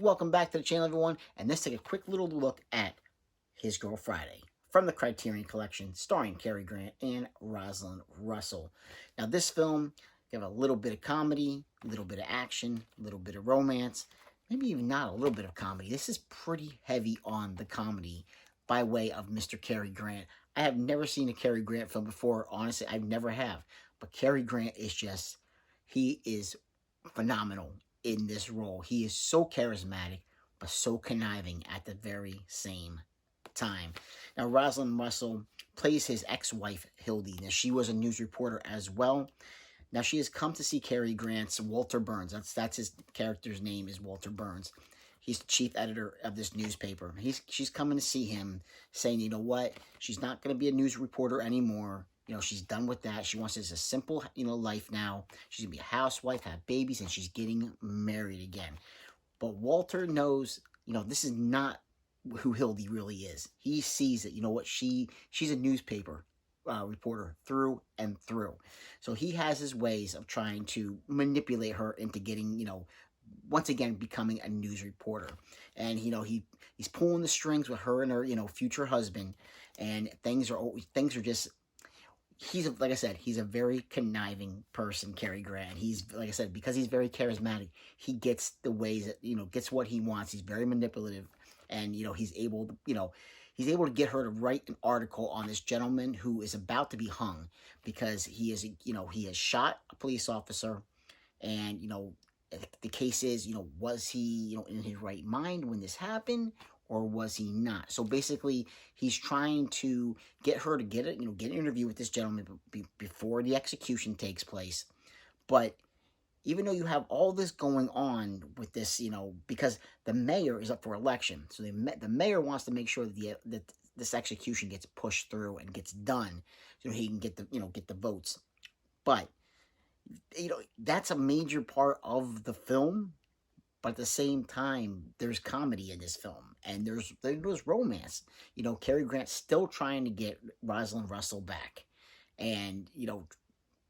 Welcome back to the channel, everyone, and let's take a quick little look at His Girl Friday from the Criterion Collection, starring Cary Grant and Rosalind Russell. Now, this film, you have a little bit of comedy, a little bit of action, a little bit of romance, maybe even not a little bit of comedy. This is pretty heavy on the comedy by way of Mr. Cary Grant. I have never seen a Cary Grant film before. Honestly, I never have. But Cary Grant is just, he is phenomenal in this role. He is so charismatic, but so conniving at the very same time. Now, Rosalind Russell plays his ex-wife, Hildy. Now, she was a news reporter as well. Now, she has come to see Cary Grant's Walter Burns. That's his character's name, is Walter Burns. He's the chief editor of this newspaper. She's coming to see him, saying, you know what, she's not going to be a news reporter anymore. You know, she's done with that. She wants this a simple, life now. She's going to be a housewife, have babies, and she's getting married again. But Walter knows, this is not who Hildy really is. He sees that, you know what, she's a newspaper reporter through and through. So he has his ways of trying to manipulate her into getting, once again, becoming a news reporter. And, he's pulling the strings with her and her, future husband. And things are just, like I said, he's a very conniving person, Cary Grant. He's, like I said, because he's very charismatic, he gets the ways that, gets what he wants. He's very manipulative, and, he's able to get her to write an article on this gentleman who is about to be hung because he has shot a police officer, and, the case is, was he, in his right mind when this happened, or was he not? So basically, he's trying to get her to get an interview with this gentleman before the execution takes place. But even though you have all this going on with this, because the mayor is up for election, so the mayor wants to make sure that this execution gets pushed through and gets done, so he can get the votes. But that's a major part of the film. But at the same time, there's comedy in this film, and there's romance. Cary Grant's still trying to get Rosalind Russell back, and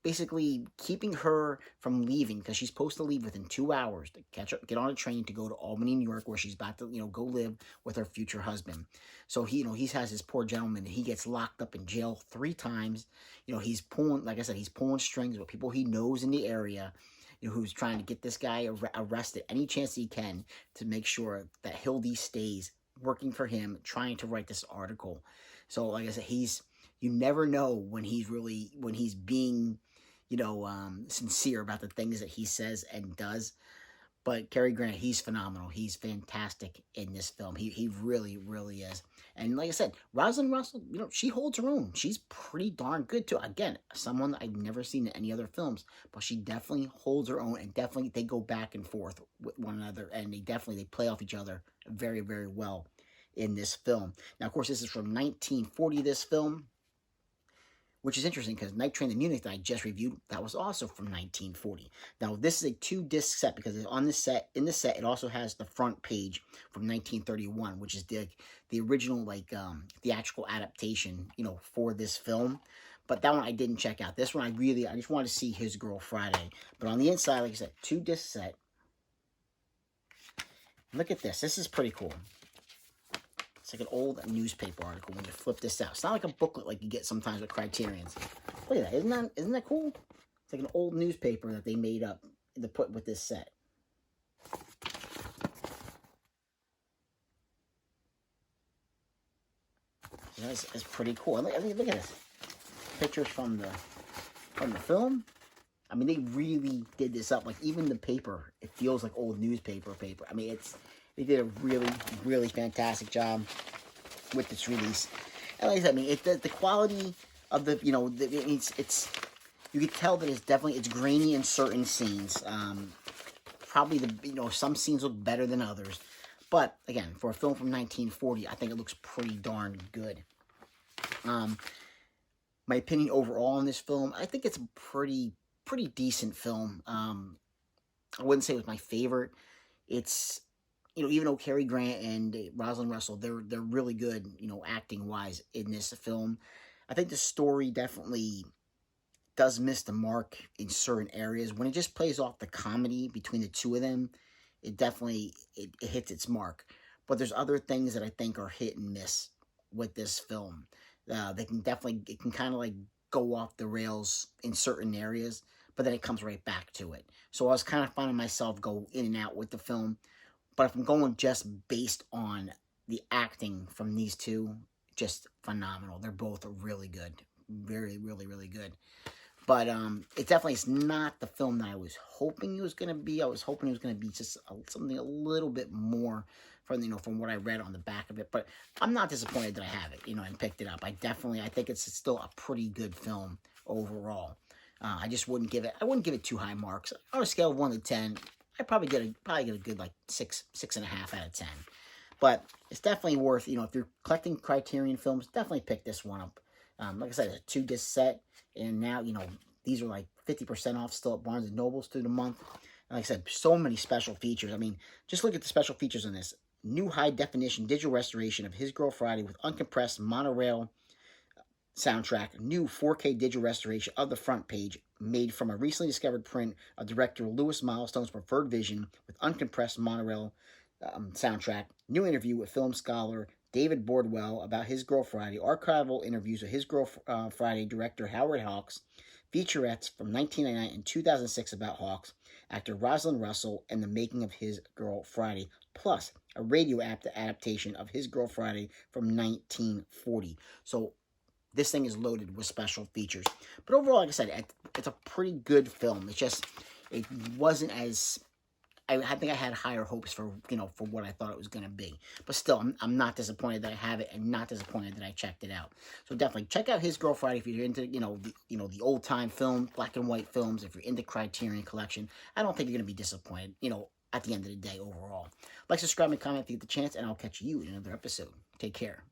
basically keeping her from leaving, because she's supposed to leave within 2 hours to get on a train to go to Albany, New York, where she's about to go live with her future husband. So he has this poor gentleman, and he gets locked up in jail 3 times. He's pulling, like I said, he's pulling strings with people he knows in the area, who's trying to get this guy arrested any chance he can to make sure that Hildy stays working for him, trying to write this article. So, like I said, you never know when he's being, sincere about the things that he says and does. But Cary Grant, he's phenomenal. He's fantastic in this film. He really, really is. And like I said, Rosalind Russell, she holds her own. She's pretty darn good, too. Again, someone that I've never seen in any other films, but she definitely holds her own, and definitely they go back and forth with one another, and they play off each other very, very well in this film. Now, of course, this is from 1940, this film, which is interesting because Night Train to Munich that I just reviewed, that was also from 1940. Now, this is a 2-disc set because in the set, it also has the front page from 1931, which is the original, theatrical adaptation, for this film. But that one I didn't check out. This one I just wanted to see His Girl Friday. But on the inside, like I said, 2-disc set. Look at this. This is pretty cool. It's like an old newspaper article when you flip this out. It's not like a booklet like you get sometimes with Criterions. Look at that. Isn't that cool? It's like an old newspaper that they made up to put with this set. That's pretty cool. I mean, look at this. Pictures from the film. I mean, they really did this up. Like, even the paper, it feels like old newspaper paper. I mean, they did a really, really fantastic job with this release. And like I said, I mean, the quality of the, it's you can tell that it's grainy in certain scenes. Probably some scenes look better than others. But again, for a film from 1940, I think it looks pretty darn good. My opinion overall on this film, I think it's a pretty decent film. I wouldn't say it was my favorite. It's, even though Cary Grant and Rosalind Russell, they're really good, acting wise in this film. I think the story definitely does miss the mark in certain areas. When it just plays off the comedy between the two of them, it definitely it hits its mark. But there's other things that I think are hit and miss with this film. They can definitely it can kind of like go off the rails in certain areas, but then it comes right back to it. So I was kind of finding myself go in and out with the film. But if I'm going just based on the acting from these two, just phenomenal. They're both really good, very, really, really good. But it definitely is not the film that I was hoping it was going to be. I was hoping it was going to be just something a little bit more from from what I read on the back of it. But I'm not disappointed that I have it, and picked it up. I think it's still a pretty good film overall. I just wouldn't give it. I wouldn't give it too high marks on a scale of 1 to 10. I'd probably get a good like 6.5 out of 10. But it's definitely worth, if you're collecting Criterion films, definitely pick this one up. Like I said, it's a 2-disc set, and now, these are like 50% off still at Barnes & Nobles through the month. And like I said, so many special features. I mean, just look at the special features on this. New high-definition digital restoration of His Girl Friday with uncompressed monorail soundtrack. New 4K digital restoration of the front page made from a recently discovered print of director Lewis Milestone's preferred vision with uncompressed monorail soundtrack. New interview with film scholar David Bordwell about His Girl Friday. Archival interviews with His Girl Friday director Howard Hawks. Featurettes from 1999 and 2006 about Hawks. Actor Rosalind Russell and the making of His Girl Friday. Plus, a radio adaptation of His Girl Friday from 1940. So, this thing is loaded with special features. But overall, like I said, it's a pretty good film. It's just, it wasn't as... I think I had higher hopes for for what I thought it was going to be, but still, I'm not disappointed that I have it, and not disappointed that I checked it out. So definitely check out His Girl Friday if you're into the old time film, black and white films. If you're into Criterion Collection, I don't think you're going to be disappointed. At the end of the day, overall, like, subscribe, and comment if you get the chance, and I'll catch you in another episode. Take care.